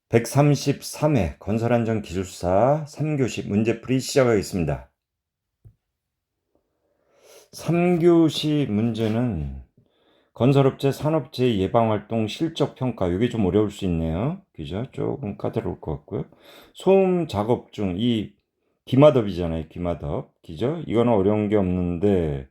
133회 건설안전기술사 3교시 문제풀이 시작하겠습니다. 3교시 문제는 건설업체 산업재해 예방활동 실적평가, 이게 좀 어려울 수 있네요. 그죠? 조금 까다로울 것 같고요. 소음 작업 중 이 기마덥이잖아요. 기마덥. 그죠? 이거는 어려운 게 없는데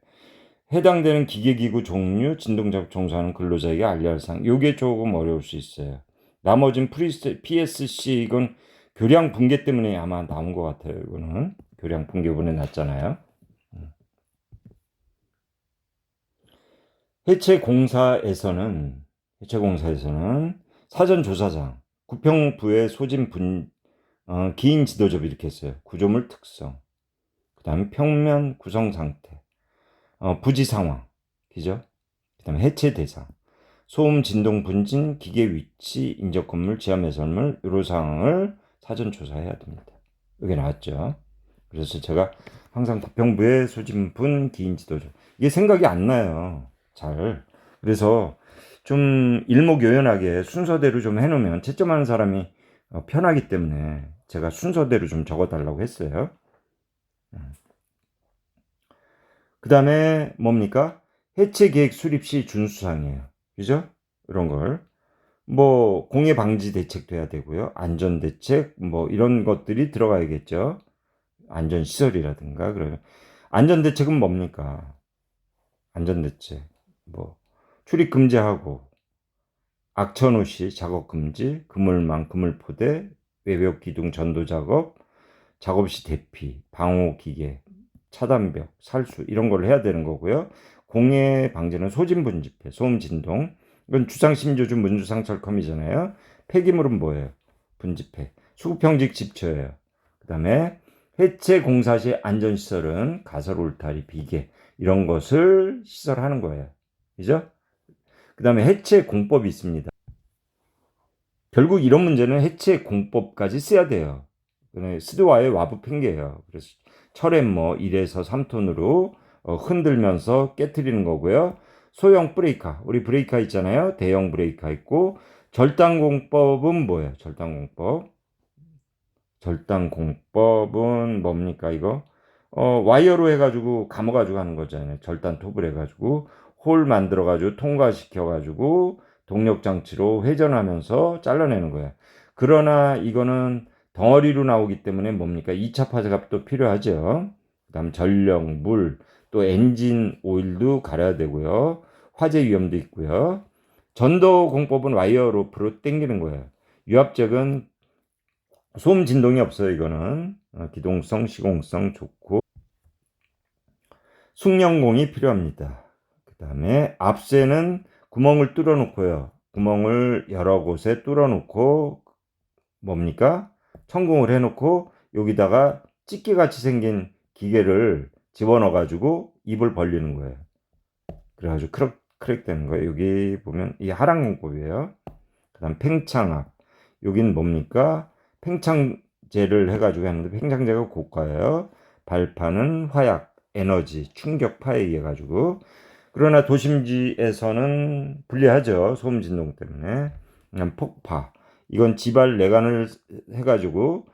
해당되는 기계기구 종류, 진동작업 종사하는 근로자에게 알려야 할 사항, 요게 조금 어려울 수 있어요. 나머진 PSC, 이건 교량 붕괴 때문에 아마 나온 것 같아요. 이거는 교량 붕괴분에 났잖아요. 해체공사에서는 사전조사장, 구평부의 소진 기인 지도접 이렇게 했어요. 구조물 특성, 그 다음에 평면 구성 상태, 부지 상황, 그죠? 그 다음에 해체 대상, 소음, 진동, 분진, 기계 위치, 인접 건물, 지하 매설물, 이런 사항을 사전 조사해야 됩니다. 이게 나왔죠. 그래서 제가 항상 부평부의 소진분, 기인 지도죠. 이게 생각이 안 나요. 잘. 그래서 좀 일목요연하게 순서대로 좀 해놓으면 채점하는 사람이 편하기 때문에 제가 순서대로 좀 적어달라고 했어요. 그 다음에 뭡니까? 해체 계획 수립 시 준수사항이에요. 그죠? 이런 걸. 뭐 공해 방지 대책도 해야 되고요. 안전 대책 뭐 이런 것들이 들어가야겠죠. 안전 시설이라든가. 그러면 안전 대책은 뭡니까? 안전 대책 뭐 출입 금지하고 악천 후 시 작업 금지, 그물망, 그물포대, 외벽 기둥 전도 작업, 작업 시 대피, 방호 기계, 차단벽, 살수 이런 걸 해야 되는 거고요. 공해 방지는 소진분 집회, 소음 진동. 이건 주상심조주 문주상철컴이잖아요. 폐기물은 뭐예요? 분집회. 수급형직 집초예요. 그 다음에 해체 공사 시 안전시설은 가설 울타리, 비계 이런 것을 시설하는 거예요. 그죠? 그 다음에 해체 공법이 있습니다. 결국 이런 문제는 해체 공법까지 써야 돼요. 스드와의 와부 핑계예요. 그래서 철엔 뭐 1에서 3톤으로 흔들면서 깨트리는 거고요. 소형 브레이카, 우리 브레이카 있잖아요. 대형 브레이카 있고, 절단공법은 뭐예요? 절단공법은 뭡니까 이거? 와이어로 해가지고 감아가지고 하는 거잖아요. 절단 톱을 해가지고 홀 만들어가지고 통과시켜가지고 동력 장치로 회전하면서 잘라내는 거예요. 그러나 이거는 덩어리로 나오기 때문에 뭡니까? 2차 파쇄값도 필요하죠. 그 다음 전력, 물, 또 엔진 오일도 갈아야 되고요. 화재 위험도 있고요. 전도 공법은 와이어 로프로 당기는 거예요. 유압잭은 소음 진동이 없어요. 이거는 기동성, 시공성 좋고 숙련공이 필요합니다. 그 다음에 앞쇠는 구멍을 뚫어 놓고요. 구멍을 여러 곳에 뚫어 놓고 뭡니까? 천공을 해 놓고 여기다가 집게같이 생긴 기계를 집어넣어 가지고 입을 벌리는 거예요. 그래가지고 크랙 되는 거예요. 여기 보면 이 하랑공법이에요. 그 다음 팽창압. 여긴 뭡니까? 팽창제를 해가지고 하는데 팽창제가 고가예요. 발판은 화약, 에너지, 충격파에 의해 가지고. 그러나 도심지에서는 불리하죠. 소음 진동 때문에. 폭파. 이건 지발 내관을 해가지고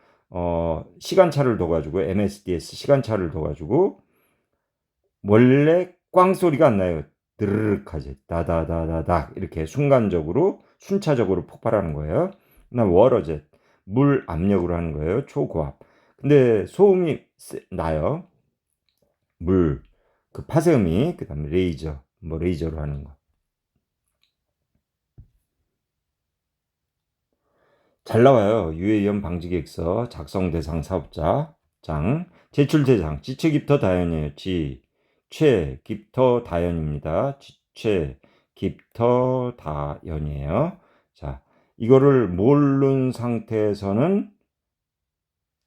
시간차를 둬가지고 MSDS 시간차를 둬가지고 원래 꽝 소리가 안 나요. 드르륵 하지. 다다다다닥 이렇게 순간적으로 순차적으로 폭발하는 거예요. 그다음 워러젯 물 압력으로 하는 거예요. 초고압. 근데 소음이 나요. 물 그 파쇄음이. 그다음에 레이저 뭐 레이저로 하는 거. 잘 나와요. 유해위험 방지계획서 작성 대상 사업자 장 제출 대상 지체 깁터 다연이에요. 지체 깁터 다연입니다. 지체 깁터 다연이에요. 자, 이거를 모르는 상태에서는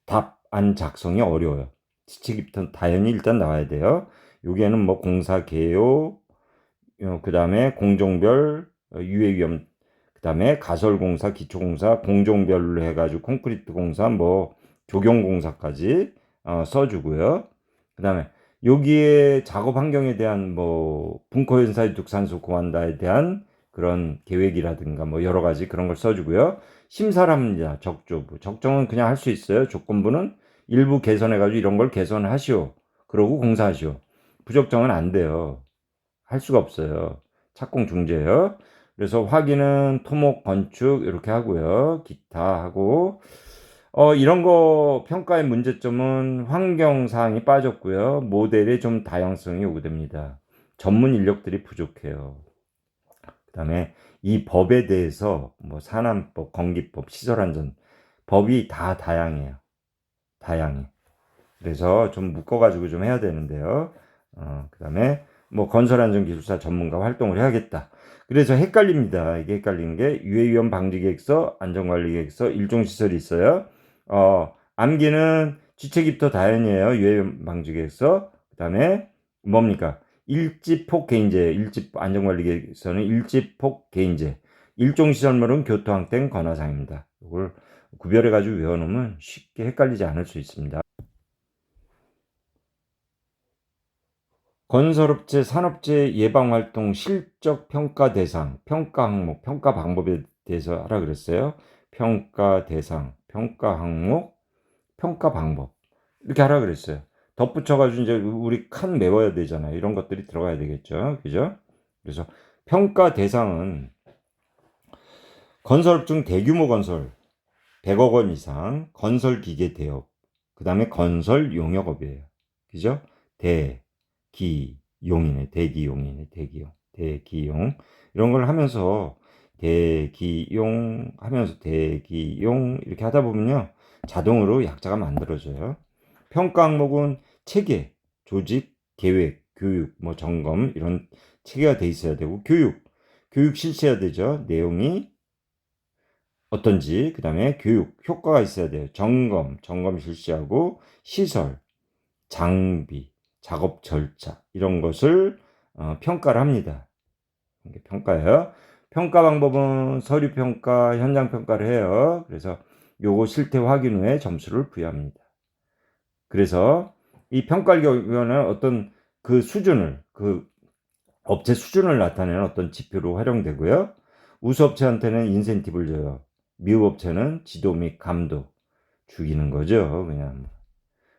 답안 작성이 어려워요. 지체 깁터 다연이 일단 나와야 돼요. 여기에는 뭐 공사 개요, 그 다음에 공종별 유해위험, 그 다음에 가설공사, 기초공사, 공종별로 해가지고 콘크리트 공사, 뭐 조경공사까지 써주고요. 그 다음에 여기에 작업 환경에 대한 뭐 분포 현사의 독산소 고한다에 대한 그런 계획이라든가 뭐 여러 가지 그런 걸 써주고요. 심사를 합니다. 적조부. 적정은 그냥 할 수 있어요. 조건부는 일부 개선해가지고 이런 걸 개선하시오. 그러고 공사하시오. 부적정은 안 돼요. 할 수가 없어요. 착공 중재예요. 그래서 확인은 토목, 건축 이렇게 하고요. 기타 하고 이런 거 평가의 문제점은 환경 사항이 빠졌고요. 모델의 좀 다양성이 요구됩니다. 전문 인력들이 부족해요. 그다음에 이 법에 대해서 뭐 산안법, 건기법, 시설안전 법이 다 다양해요. 다양해. 그래서 좀 묶어가지고 좀 해야 되는데요. 그다음에 뭐 건설안전기술사 전문가 활동을 해야겠다. 그래서 헷갈립니다. 이게 헷갈리는 게 유해위험 방지계획서, 안전관리계획서, 일종시설이 있어요. 암기는 지책입도 다연이에요. 유해위험 방지계획서. 그다음에 뭡니까? 일지폭 개인제, 일집 안전관리계획서는 일지폭 개인제. 일종시설물은 교토항땡 관화상입니다. 이걸 구별해가지고 외워놓으면 쉽게 헷갈리지 않을 수 있습니다. 건설업체, 산업재해 예방활동 실적 평가 대상, 평가 항목, 평가 방법에 대해서 하라 그랬어요. 평가 대상, 평가 항목, 평가 방법 이렇게 하라 그랬어요. 덧붙여가지고 이제 우리 칸 메워야 되잖아요. 이런 것들이 들어가야 되겠죠, 그죠? 그래서 평가 대상은 건설업 중 대규모 건설 100억 원 이상 건설 기계 대업, 그 다음에 건설 용역업이에요. 그죠? 대기용이네, 대기용이네, 대기용, 대기용. 이런 걸 하면서 대기용 하면서 대기용 이렇게 하다 보면요. 자동으로 약자가 만들어져요. 평가 항목은 체계, 조직, 계획, 교육, 뭐 점검 이런 체계가 돼 있어야 되고 교육 실시해야 되죠. 내용이 어떤지, 그 다음에 교육, 효과가 있어야 돼요. 점검 실시하고, 시설, 장비, 작업 절차, 이런 것을 평가를 합니다. 이게 평가예요. 평가 방법은 서류 평가, 현장 평가를 해요. 그래서 요거 실태 확인 후에 점수를 부여합니다. 그래서 이 평가위원회는 어떤 그 수준을, 그 업체 수준을 나타내는 어떤 지표로 활용되고요. 우수업체한테는 인센티브를 줘요. 미흡업체는 지도 및 감독 죽이는 거죠. 그냥.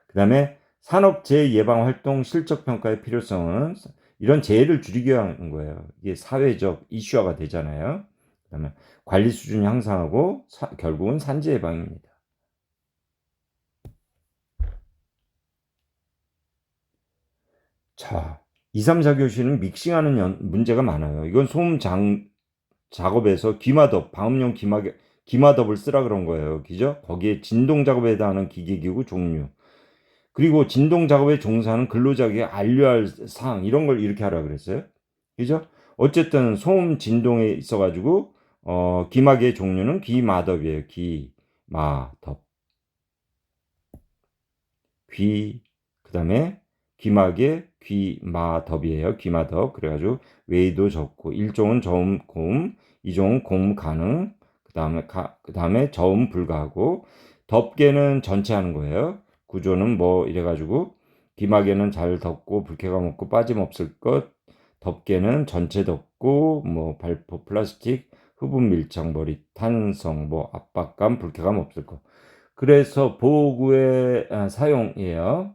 그 다음에 산업재해 예방활동 실적평가의 필요성은 이런 재해를 줄이기 위한 거예요. 이게 사회적 이슈화가 되잖아요. 그 다음에 관리 수준이 향상하고 결국은 산재 예방입니다. 자, 2, 3, 4교시는 믹싱하는 문제가 많아요. 이건 소음 작업에서 기마덥, 방음용 기마덥을 쓰라 그런 거예요. 그죠? 거기에 진동 작업에 해당하는 기계기구 종류. 그리고 진동 작업에 종사하는 근로자에게 알려할 사항, 이런 걸 이렇게 하라 그랬어요. 그죠? 어쨌든 소음 진동에 있어가지고, 기마개의 종류는 기마덥이에요. 기마덥. 그 다음에 귀마개, 귀마덥이에요. 귀마덥. 그래가지고 웨이도 적고 1종은 저음 고음, 2종은 고음 가능, 그 다음에 저음 불가하고 덮개는 전체 하는 거예요. 구조는 뭐 이래가지고 귀마개는 잘 덮고 불쾌감 없고 빠짐없을 것, 덮개는 전체 덮고 뭐 발포 플라스틱, 흡음 밀착 머리 탄성 뭐 압박감 불쾌감 없을 것. 그래서 보호구의 사용이에요.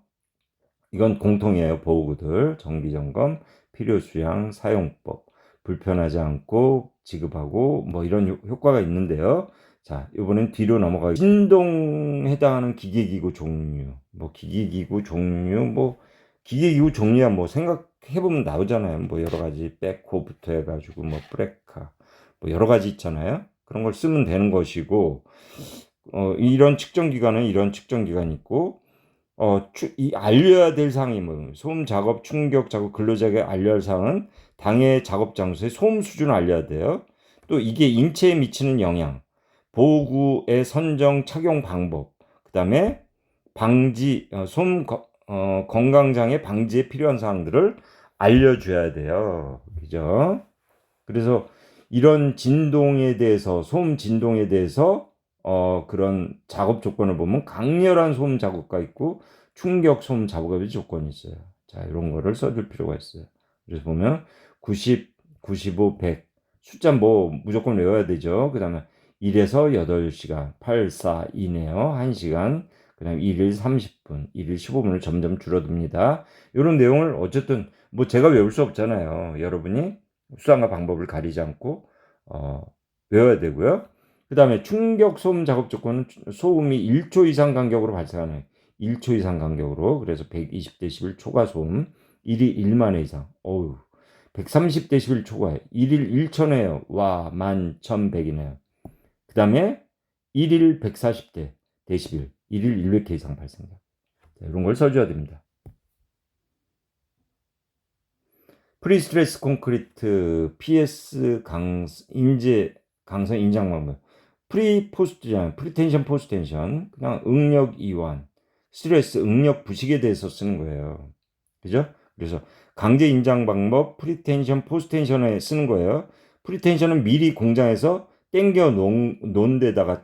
이건 공통이에요. 보호구들, 정기점검, 필요수량, 사용법, 불편하지 않고 지급하고 뭐 이런 효과가 있는데요. 자, 이번엔 뒤로 넘어가기. 진동 해당하는 기계기구 종류, 뭐 기계기구 종류, 뭐 기계기구 종류야 뭐 생각해보면 나오잖아요. 뭐 여러 가지 백호부터 해가지고 뭐 브레카, 뭐 여러 가지 있잖아요. 그런 걸 쓰면 되는 것이고, 이런 측정 기간은 이런 측정 기간이 있고, 이 알려야 될 사항이 뭐 소음 작업, 충격 작업, 근로자에게 알려야 할 사항은 당해 작업 장소의 소음 수준을 알려야 돼요. 또 이게 인체에 미치는 영향, 보호구의 선정 착용 방법, 그다음에 방지 소음 건강장애 방지에 필요한 사항들을 알려줘야 돼요. 그죠? 그래서 이런 진동에 대해서 소음 진동에 대해서 그런 작업 조건을 보면 강렬한 소음 작업가 있고 충격 소음 작업의 조건이 있어요. 자, 이런 거를 써줄 필요가 있어요. 그래서 보면 90, 95, 100 숫자 뭐 무조건 외워야 되죠. 그 다음에 1에서 8시간, 8, 4, 2네요. 1시간. 그 다음에 1일 30분, 1일 15분을 점점 줄어듭니다. 이런 내용을 어쨌든 뭐 제가 외울 수 없잖아요. 여러분이 수단과 방법을 가리지 않고 외워야 되고요. 그 다음에 충격 소음 작업 조건은 소음이 1초 이상 간격으로 발생하는 1초 이상 간격으로, 그래서 120dB 초과 소음 1이 1만 회 이상. 어우, 130dB 초과해. 1일 1천회요. 와, 11,100이네요. 그 다음에 1일 140대 데시벨, 1일 100회 이상 발생해요. 이런 걸 써줘야 됩니다. 프리스트레스 콘크리트 PS 인재 강선 인장 방법. 포스트잖아요. 프리텐션 포스텐션. 그냥 응력 이완. 스트레스 응력 부식에 대해서 쓰는 거예요. 그죠? 그래서 강제 인장 방법 프리텐션 포스텐션에 쓰는 거예요. 프리텐션은 미리 공장에서 땡겨 놓은 데다가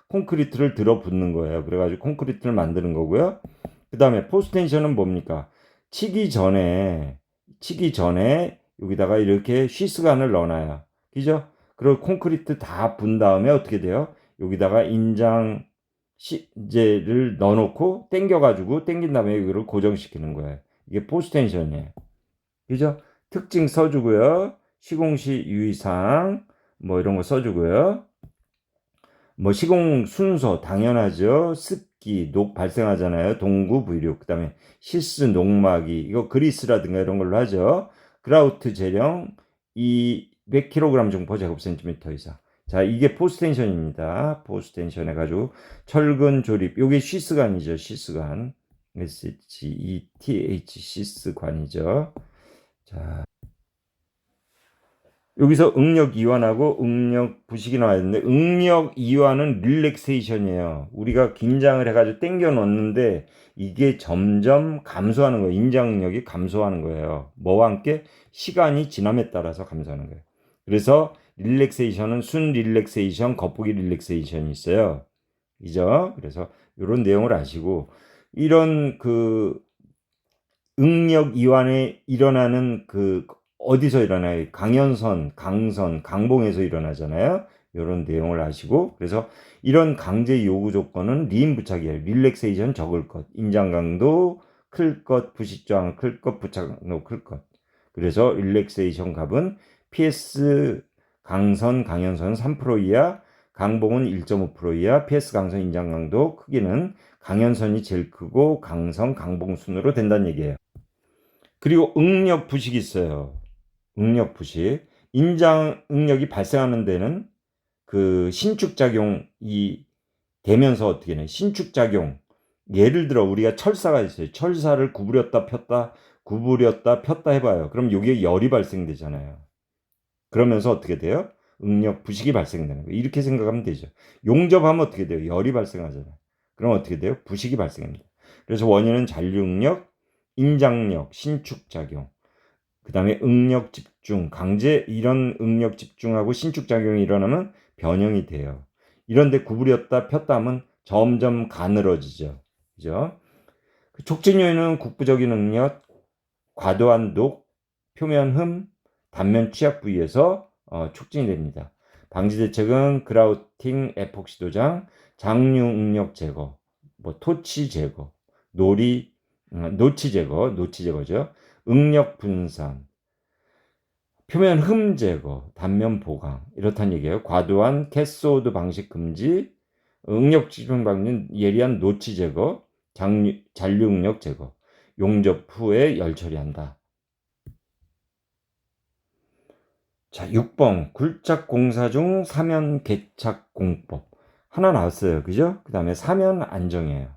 콘크리트를 들어붙는 거예요. 그래가지고 콘크리트를 만드는 거고요. 그 다음에 포스텐션은 뭡니까? 치기 전에 여기다가 이렇게 쉬스관을 넣어놔요. 그죠? 그리고 콘크리트 다 분 다음에 어떻게 돼요? 여기다가 인장 이제를 넣어놓고 땡긴 다음에 이거를 고정시키는 거예요. 이게 포스텐션이에요. 그죠? 특징 써주고요. 시공시 유의사항 뭐 이런 거 써주고요. 뭐 시공 순서 당연하죠. 습기, 녹 발생하잖아요. 동구, 부이륙. 그다음에 시스, 녹막이 이거 그리스라든가 이런 걸로 하죠. 그라우트 재령 200kg 정도 제곱센티미터 이상. 자, 이게 포스텐션입니다. 포스텐션 해가지고 철근 조립. 요게 시스관이죠. 시스관. SHETH 시스관이죠. 자, 여기서 응력 이완하고 응력 부식이 나와야 되는데, 응력 이완은 릴렉세이션이에요. 우리가 긴장을 해가지고 땡겨 놓는데 이게 점점 감소하는 거예요. 인장력이 감소하는 거예요. 뭐와 함께? 시간이 지남에 따라서 감소하는 거예요. 그래서 릴렉세이션은 순 릴렉세이션, 거푸기 릴렉세이션이 있어요. 그죠? 그래서 이런 내용을 아시고, 이런 응력 이완에 일어나는 어디서 일어나요? 강연선, 강선, 강봉에서 일어나잖아요. 이런 내용을 아시고, 그래서 이런 강제 요구 조건은 리인 부착이에요. 릴렉세이션 적을 것, 인장 강도 클 것, 부식 저항 클 것, 부착도 클 것. 그래서 릴렉세이션 값은 PS 강선, 강연선 3% 이하, 강봉은 1.5% 이하, PS 강선 인장 강도 크기는 강연선이 제일 크고 강선, 강봉 순으로 된다는 얘기예요. 그리고 응력 부식이 있어요. 응력 부식. 인장 응력이 발생하는 데는 신축작용이 되면서 어떻게 돼? 신축작용. 예를 들어 우리가 철사가 있어요. 철사를 구부렸다 폈다 해봐요. 그럼 여기에 열이 발생되잖아요. 그러면서 어떻게 돼요? 응력 부식이 발생되는 거예요. 이렇게 생각하면 되죠. 용접하면 어떻게 돼요? 열이 발생하잖아요. 그럼 어떻게 돼요? 부식이 발생합니다. 그래서 원인은 잔류응력, 인장력, 신축작용, 그 다음에 응력 집중, 이런 응력 집중하고 신축 작용이 일어나면 변형이 돼요. 이런데 구부렸다 폈다 하면 점점 가늘어지죠. 그죠? 촉진 요인은 국부적인 응력, 과도한 녹, 표면 흠, 단면 취약 부위에서 촉진이 됩니다. 방지 대책은 그라우팅, 에폭시 도장, 장류 응력 제거, 토치 제거, 노치 제거죠. 응력 분산, 표면 흠 제거, 단면 보강, 이렇다는 얘기예요. 과도한 캐소드 방식 금지, 응력 집중 방지, 예리한 노치 제거, 잔류 응력 제거, 용접 후에 열 처리한다. 자, 6번 굴착 공사 중 사면 개착 공법 하나 나왔어요. 그죠? 그 다음에 사면 안정이에요.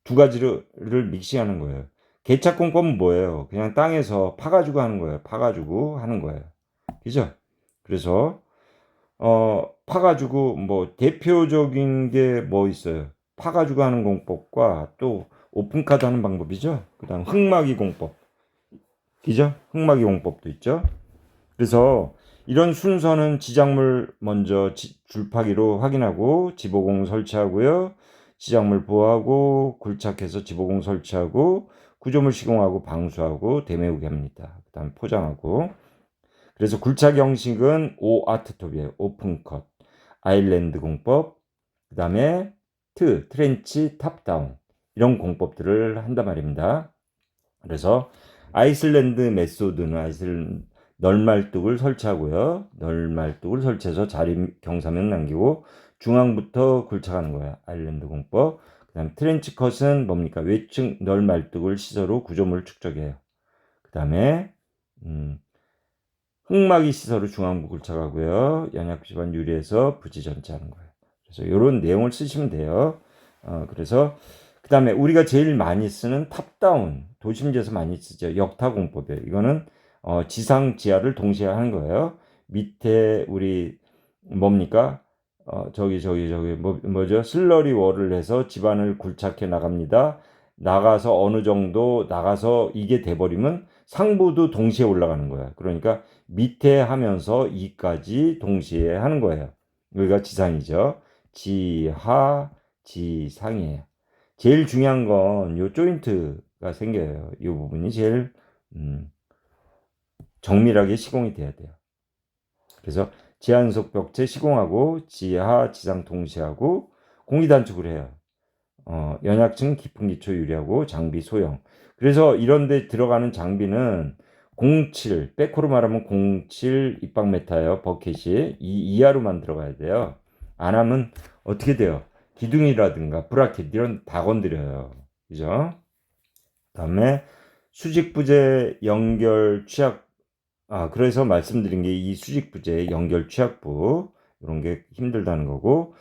두 가지를 믹싱하는 거예요. 개착 공법은 뭐예요? 그냥 땅에서 파가지고 하는 거예요. 그죠? 그래서 파가지고 대표적인 게 뭐 있어요? 파가지고 하는 공법과 또 오픈카드 하는 방법이죠. 그 다음 흙막이 공법. 그죠? 흙막이 공법도 있죠. 그래서 이런 순서는 지작물 먼저 줄파기로 확인하고 지보공 설치하고요. 지작물 보호하고 굴착해서 지보공 설치하고 구조물 시공하고 방수하고 되메우게 합니다. 그 다음에 포장하고. 그래서 굴착 형식은 오아트톱이에요. 오픈컷, 아일랜드 공법, 그 다음에 트렌치, 탑다운 이런 공법들을 한단 말입니다. 그래서 아이슬란드 메소드는 널말뚝을 설치하고요. 널말뚝을 설치해서 자리 경사면 남기고 중앙부터 굴착하는 거예요. 아일랜드 공법. 그 다음 트렌치 컷은 뭡니까? 외층 널말뚝을 시설로 구조물을 축적해요. 그 다음에 흙막이 시설로 중앙부 굴착하고요. 연약지반 유리에서 부지 전체하는 거예요. 그래서 이런 내용을 쓰시면 돼요. 그래서 그 다음에 우리가 제일 많이 쓰는 탑다운, 도심지에서 많이 쓰죠. 역타 공법이에요. 이거는 지상 지하를 동시에 하는 거예요. 밑에 우리 뭡니까? 뭐죠? 슬러리 월을 해서 집안을 굴착해 나갑니다. 나가서 어느 정도 나가서 이게 돼버리면 상부도 동시에 올라가는 거야. 그러니까 밑에 하면서 이까지 동시에 하는 거예요. 여기가 지상이죠. 지하, 지상이에요. 제일 중요한 건 요 조인트가 생겨요. 이 부분이 제일 정밀하게 시공이 돼야 돼요. 그래서 지하연속 벽체 시공하고 지하, 지상 동시에 하고 공기 단축을 해요. 연약층 깊은 기초 유리하고 장비 소형. 그래서 이런 데 들어가는 장비는 07, 백호로 말하면 07 입방메타예요. 버켓이 이 이하로만 들어가야 돼요. 안 하면 어떻게 돼요? 기둥이라든가 브라켓 이런 다 건드려요. 그죠? 다음에 수직부재 연결 취약. 그래서 말씀드린 게 이 수직부재 연결 취약부 이런 게 힘들다는 거고,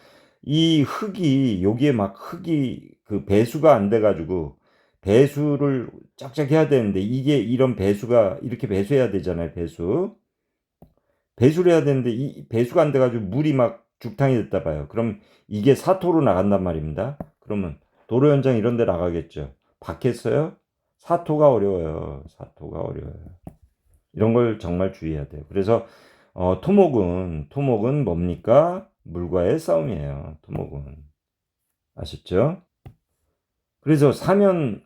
이 흙이 여기에 막 흙이 그 배수가 안 돼가지고 배수를 쫙쫙 해야 되는데, 이게 이런 배수가 이렇게 배수해야 되잖아요. 배수를 해야 되는데 이 배수가 안 돼가지고 물이 막 죽탕이 됐다 봐요. 그럼 이게 사토로 나간단 말입니다. 그러면 도로 현장 이런 데 나가겠죠. 받겠어요? 사토가 어려워요. 사토가 어려워요. 이런 걸 정말 주의해야 돼요. 그래서 토목은 뭡니까? 물과의 싸움이에요. 토목은. 아셨죠? 그래서 사면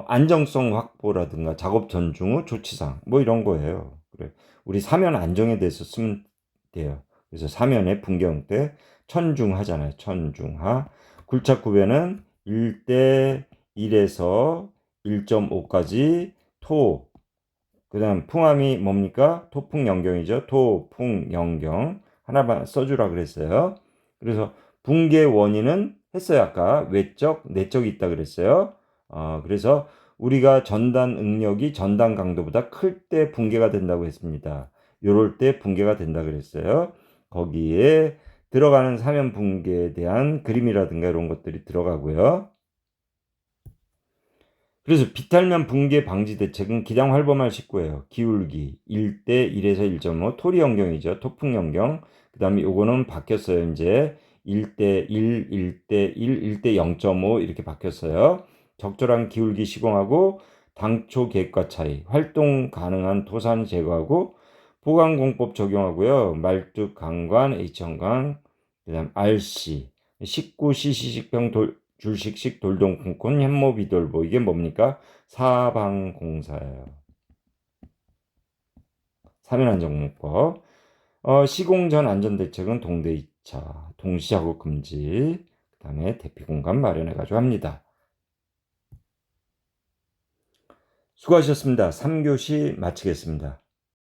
안정성 확보라든가 작업 전중 후 조치사항 뭐 이런 거예요. 그래. 우리 사면 안정에 대해서 쓰면 돼요. 그래서 사면의 붕괴 형태 천중하잖아요. 천중하. 굴착 구배는 1대 1에서 1.5까지 토. 그다음 풍암이 뭡니까? 토풍연경이죠. 토풍연경 하나만 써주라 그랬어요. 그래서 붕괴 원인은 했어요. 아까 외적, 내적이 있다 그랬어요. 그래서 우리가 전단 응력이 전단 강도보다 클 때 붕괴가 된다고 했습니다. 요럴 때 붕괴가 된다 그랬어요. 거기에 들어가는 사면 붕괴에 대한 그림이라든가 이런 것들이 들어가고요. 그래서 비탈면 붕괴 방지 대책은 기장 활보말 19예요. 기울기 1대 1에서 1.5 토리 연경이죠. 토풍 연경. 그 다음에 요거는 바뀌었어요. 이제 1대 1, 1대 1, 1대 0.5 이렇게 바뀌었어요. 적절한 기울기 시공하고 당초 계획과 차이, 활동 가능한 토산 제거하고 보강공법 적용하고요. 말뚝 강관, H형광, 그 다음 RC, 19cc 식병 줄식식 돌동콩콘 현모 비돌보. 이게 뭡니까? 사방공사예요. 사면안전공법. 시공 전 안전대책은 동대 2차 동시작업 금지, 그 다음에 대피공간 마련해가지고 합니다. 수고하셨습니다. 3교시 마치겠습니다.